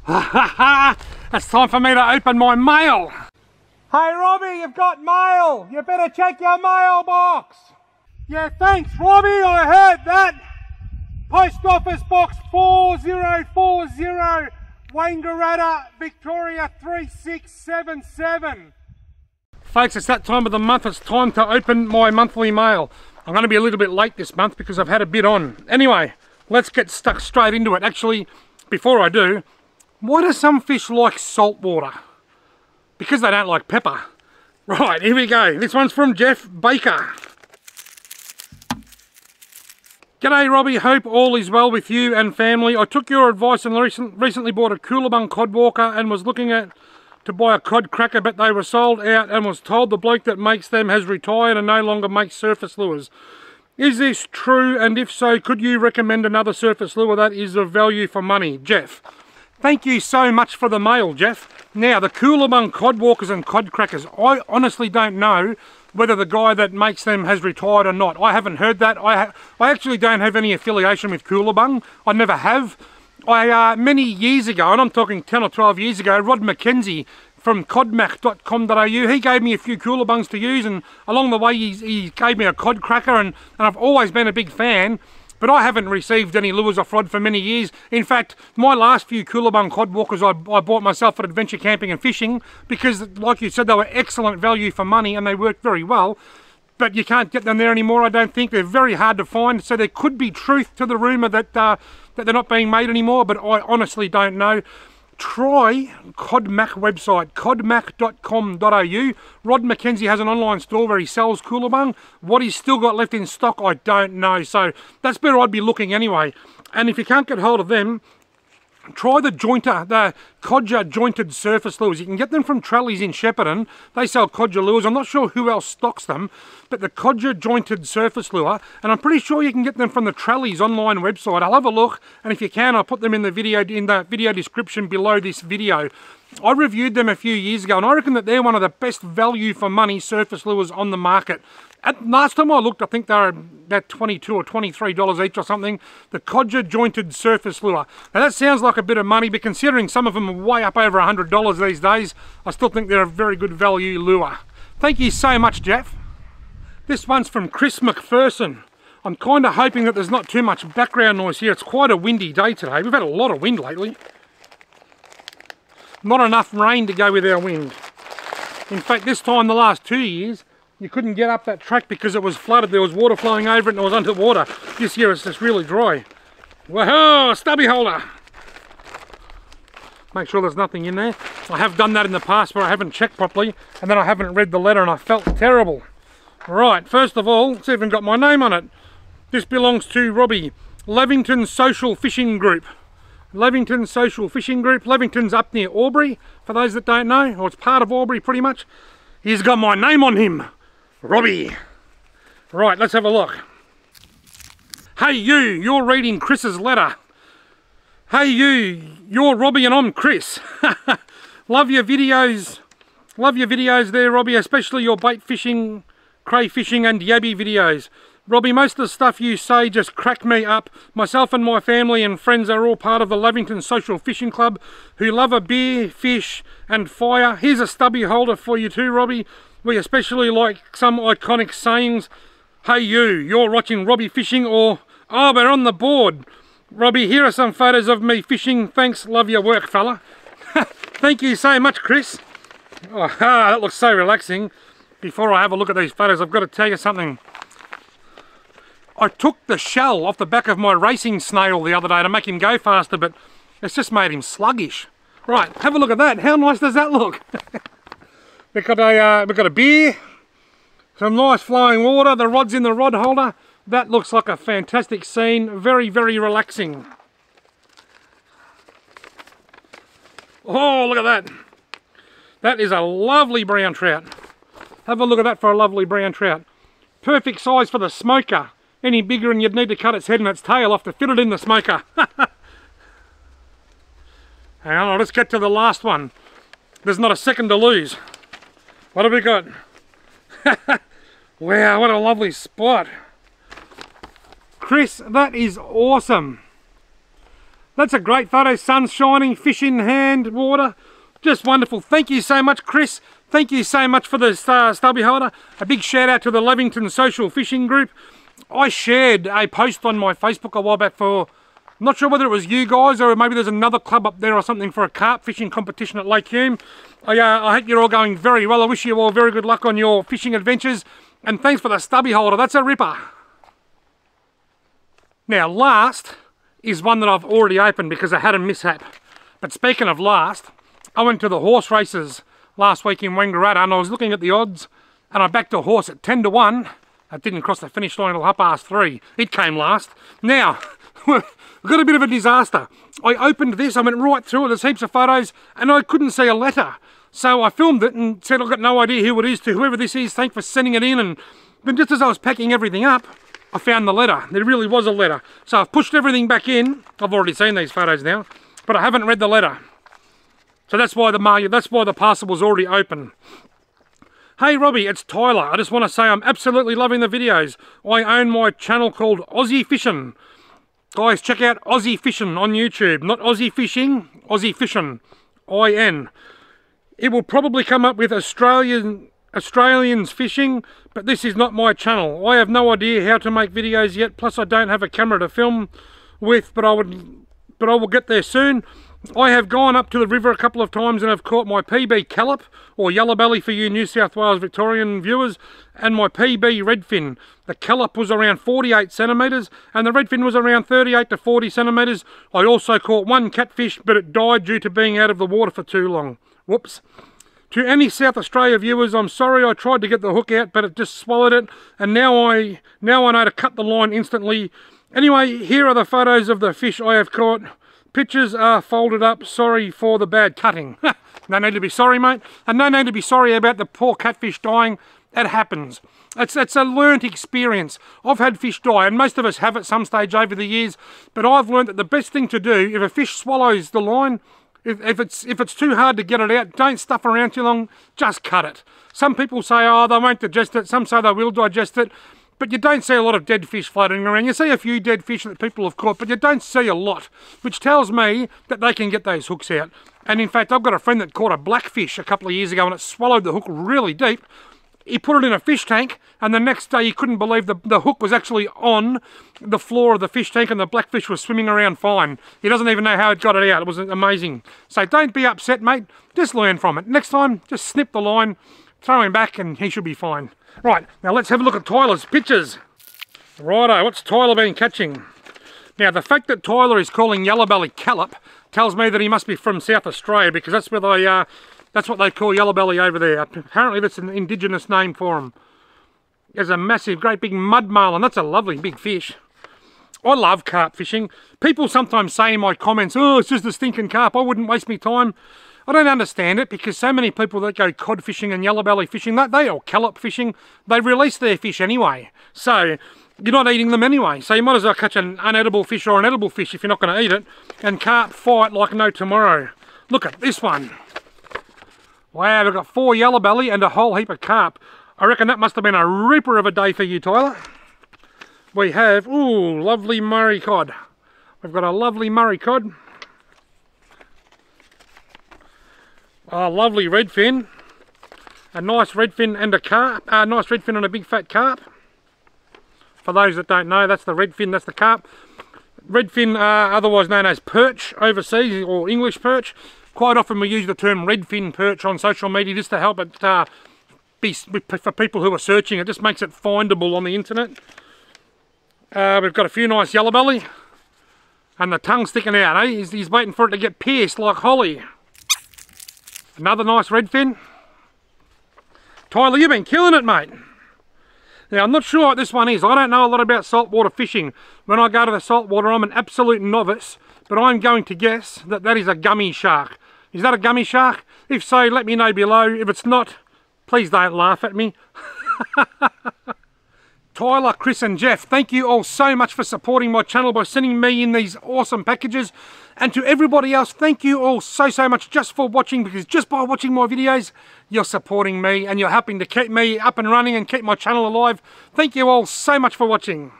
It's time for me to open my mail. Hey Robbie, you've got mail. You better check your mailbox. Yeah, thanks Robbie, I heard that. Post Office Box 4040, Wangaratta, Victoria 3677. Folks, it's that time of the month. It's time to open my monthly mail. I'm going to be a little bit late this month because I've had a bit on. Anyway, let's get stuck straight into it. Actually, before I do, why do some fish like salt water? Because they don't like pepper. Right, here we go. This one's from Jeff Baker. G'day Robbie, hope all is well with you and family. I took your advice and recently bought a Coolabung cod walker and was looking to buy a cod cracker, but they were sold out and was told the bloke that makes them has retired and no longer makes surface lures. Is this true, and if so, could you recommend another surface lure that is of value for money? Jeff. Thank you so much for the mail, Jeff. Now, the Coolabung cod walkers and cod crackers, I honestly don't know whether the guy that makes them has retired or not. I haven't heard that. I actually don't have any affiliation with Coolabung. I never have. Many years ago, and I'm talking 10 or 12 years ago, Rod McKenzie from codmac.com.au, he gave me a few Coolabungs to use, and along the way he gave me a cod cracker, and I've always been a big fan. But I haven't received any lures off Rod for many years. In fact, my last few Coolabung cod walkers I bought myself at adventure camping and fishing because, like you said, they were excellent value for money and they worked very well. But you can't get them there anymore, I don't think. They're very hard to find. So there could be truth to the rumour that they're not being made anymore, but I honestly don't know. Try CodMac website, codmac.com.au. Rod McKenzie has an online store where he sells Coolabung. What he's still got left in stock, I don't know. So that's where I'd be looking anyway. And if you can't get hold of them, try the jointer, the codger jointed surface lures. You can get them from Trellies in Shepparton. They sell codger lures. I'm not sure who else stocks them, but the codger jointed surface lure, and I'm pretty sure you can get them from the Trellies online website. I'll have a look, and if you can, I'll put them in the video description below this video. I reviewed them a few years ago, and I reckon that they're one of the best value for money surface lures on the market. Last time I looked, I think they were about $22 or $23 each or something. The codger jointed surface lure. Now that sounds like a bit of money, but considering some of them are way up over $100 these days, I still think they're a very good value lure. Thank you so much, Jeff. This one's from Chris McPherson. I'm kind of hoping that there's not too much background noise here. It's quite a windy day today. We've had a lot of wind lately. Not enough rain to go with our wind. In fact, this time the last 2 years, you couldn't get up that track because it was flooded. There was water flowing over it and it was underwater. This year it's just really dry. Whoa, stubby holder. Make sure there's nothing in there. I have done that in the past where I haven't checked properly and then I haven't read the letter and I felt terrible. Right, first of all, it's even got my name on it. This belongs to Robbie. Lavington Social Fishing Group. Lavington Social Fishing Group. Lavington's up near Albury, for those that don't know, or it's part of Albury pretty much. He's got my name on him. Robbie. Right, let's have a look. Hey you, you're reading Chris's letter. Hey you, you're Robbie and I'm Chris. Love your videos. Love your videos there, Robbie, especially your bait fishing, crayfishing and yabby videos. Robbie, most of the stuff you say just crack me up. Myself and my family and friends are all part of the Lavington Social Fishing Club who love a beer, fish and fire. Here's a stubby holder for you too, Robbie. We especially like some iconic sayings. Hey you, you're watching Robbie Fishing, or oh, we're on the board. Robbie, here are some photos of me fishing. Thanks, love your work, fella. Thank you so much, Chris. Oh, that looks so relaxing. Before I have a look at these photos, I've got to tell you something. I took the shell off the back of my racing snail the other day to make him go faster, but it's just made him sluggish. Right, have a look at that. How nice does that look? We've got a beer, some nice flowing water, the rod's in the rod holder. That looks like a fantastic scene, very, very relaxing. Oh, look at that. That is a lovely brown trout. Have a look at that for a lovely brown trout. Perfect size for the smoker. Any bigger and you'd need to cut its head and its tail off to fit it in the smoker. Hang on, let's get to the last one. There's not a second to lose. What have we got? Wow, what a lovely spot. Chris, that is awesome. That's a great photo. Sun's shining, fish in hand, water. Just wonderful. Thank you so much, Chris. Thank you so much for the stubby holder. A big shout out to the Levington Social Fishing Group. I shared a post on my Facebook a while back for, I'm not sure whether it was you guys or maybe there's another club up there or something for a carp fishing competition at Lake Hume. I hope you're all going very well. I wish you all very good luck on your fishing adventures. And thanks for the stubby holder. That's a ripper. Now last is one that I've already opened because I had a mishap. But speaking of last, I went to the horse races last week in Wangaratta and I was looking at the odds and I backed a horse at 10 to 1. It didn't cross the finish line until 3:30. It came last. Now, we've got a bit of a disaster. I opened this, I went right through it, there's heaps of photos, and I couldn't see a letter. So I filmed it and said I've got no idea who it is to whoever this is, thanks for sending it in. And then just as I was packing everything up, I found the letter. There really was a letter. So I've pushed everything back in. I've already seen these photos now, but I haven't read the letter. So that's why the parcel was already open. Hey Robbie, it's Tyler. I just want to say I'm absolutely loving the videos. I own my channel called Aussie Fishing. Guys, check out Aussie Fishing on YouTube. Not Aussie Fishing, Aussie Fishing. I-N. It will probably come up with Australians fishing, but this is not my channel. I have no idea how to make videos yet, plus I don't have a camera to film with, but I will get there soon. I have gone up to the river a couple of times and have caught my PB callop, or yellow belly for you New South Wales Victorian viewers, and my PB redfin. The callop was around 48 centimetres and the redfin was around 38 to 40 centimetres. I also caught one catfish, but it died due to being out of the water for too long. Whoops. To any South Australia viewers, I'm sorry I tried to get the hook out, but it just swallowed it, and now I know to cut the line instantly. Anyway, here are the photos of the fish I have caught. Pictures are folded up. Sorry for the bad cutting. No need to be sorry, mate. And no need to be sorry about the poor catfish dying. It happens. It's a learnt experience. I've had fish die, and most of us have at some stage over the years, but I've learned that the best thing to do, if a fish swallows the line, if it's too hard to get it out, don't stuff around too long, just cut it. Some people say, oh, they won't digest it. Some say they will digest it. But you don't see a lot of dead fish floating around. You see a few dead fish that people have caught, but you don't see a lot, which tells me that they can get those hooks out. And in fact, I've got a friend that caught a blackfish a couple of years ago and it swallowed the hook really deep. He put it in a fish tank, and the next day he couldn't believe the hook was actually on the floor of the fish tank and the blackfish was swimming around fine. He doesn't even know how it got it out. It was amazing. So don't be upset, mate. Just learn from it. Next time, just snip the line, throw him back, and he should be fine. Right, now let's have a look at Tyler's pictures. Righto, what's Tyler been catching? Now, the fact that Tyler is calling yellow belly callop tells me that he must be from South Australia, because that's where that's what they call yellow belly over there. Apparently that's an indigenous name for them. There's a massive, great big mud marlin. That's a lovely big fish. I love carp fishing. People sometimes say in my comments, oh, it's just a stinking carp, I wouldn't waste my time. I don't understand it, because so many people that go cod fishing and yellow belly fishing, they are callop fishing. They release their fish anyway. So you're not eating them anyway. So you might as well catch an unedible fish or an edible fish if you're not going to eat it. And carp fight like no tomorrow. Look at this one. Wow, we've got 4 yellow belly and a whole heap of carp. I reckon that must have been a ripper of a day for you, Tyler. We have, ooh, lovely Murray cod. We've got a lovely Murray cod. A lovely redfin. A nice redfin and a carp. A nice redfin and a big fat carp. For those that don't know, that's the redfin, that's the carp. Redfin, otherwise known as perch overseas, or English perch. Quite often we use the term redfin perch on social media just to help it be for people who are searching. It just makes it findable on the internet. We've got a few nice yellow belly. And the tongue sticking out, eh? He's waiting for it to get pierced like Holly. Another nice redfin. Tyler, you've been killing it, mate. Now, I'm not sure what this one is. I don't know a lot about saltwater fishing. When I go to the saltwater, I'm an absolute novice, but I'm going to guess that that is a gummy shark. Is that a gummy shark? If so, let me know below. If it's not, please don't laugh at me. Tyler, Chris and Jeff, thank you all so much for supporting my channel by sending me in these awesome packages. And to everybody else, thank you all so much just for watching, because just by watching my videos, you're supporting me and you're helping to keep me up and running and keep my channel alive. Thank you all so much for watching.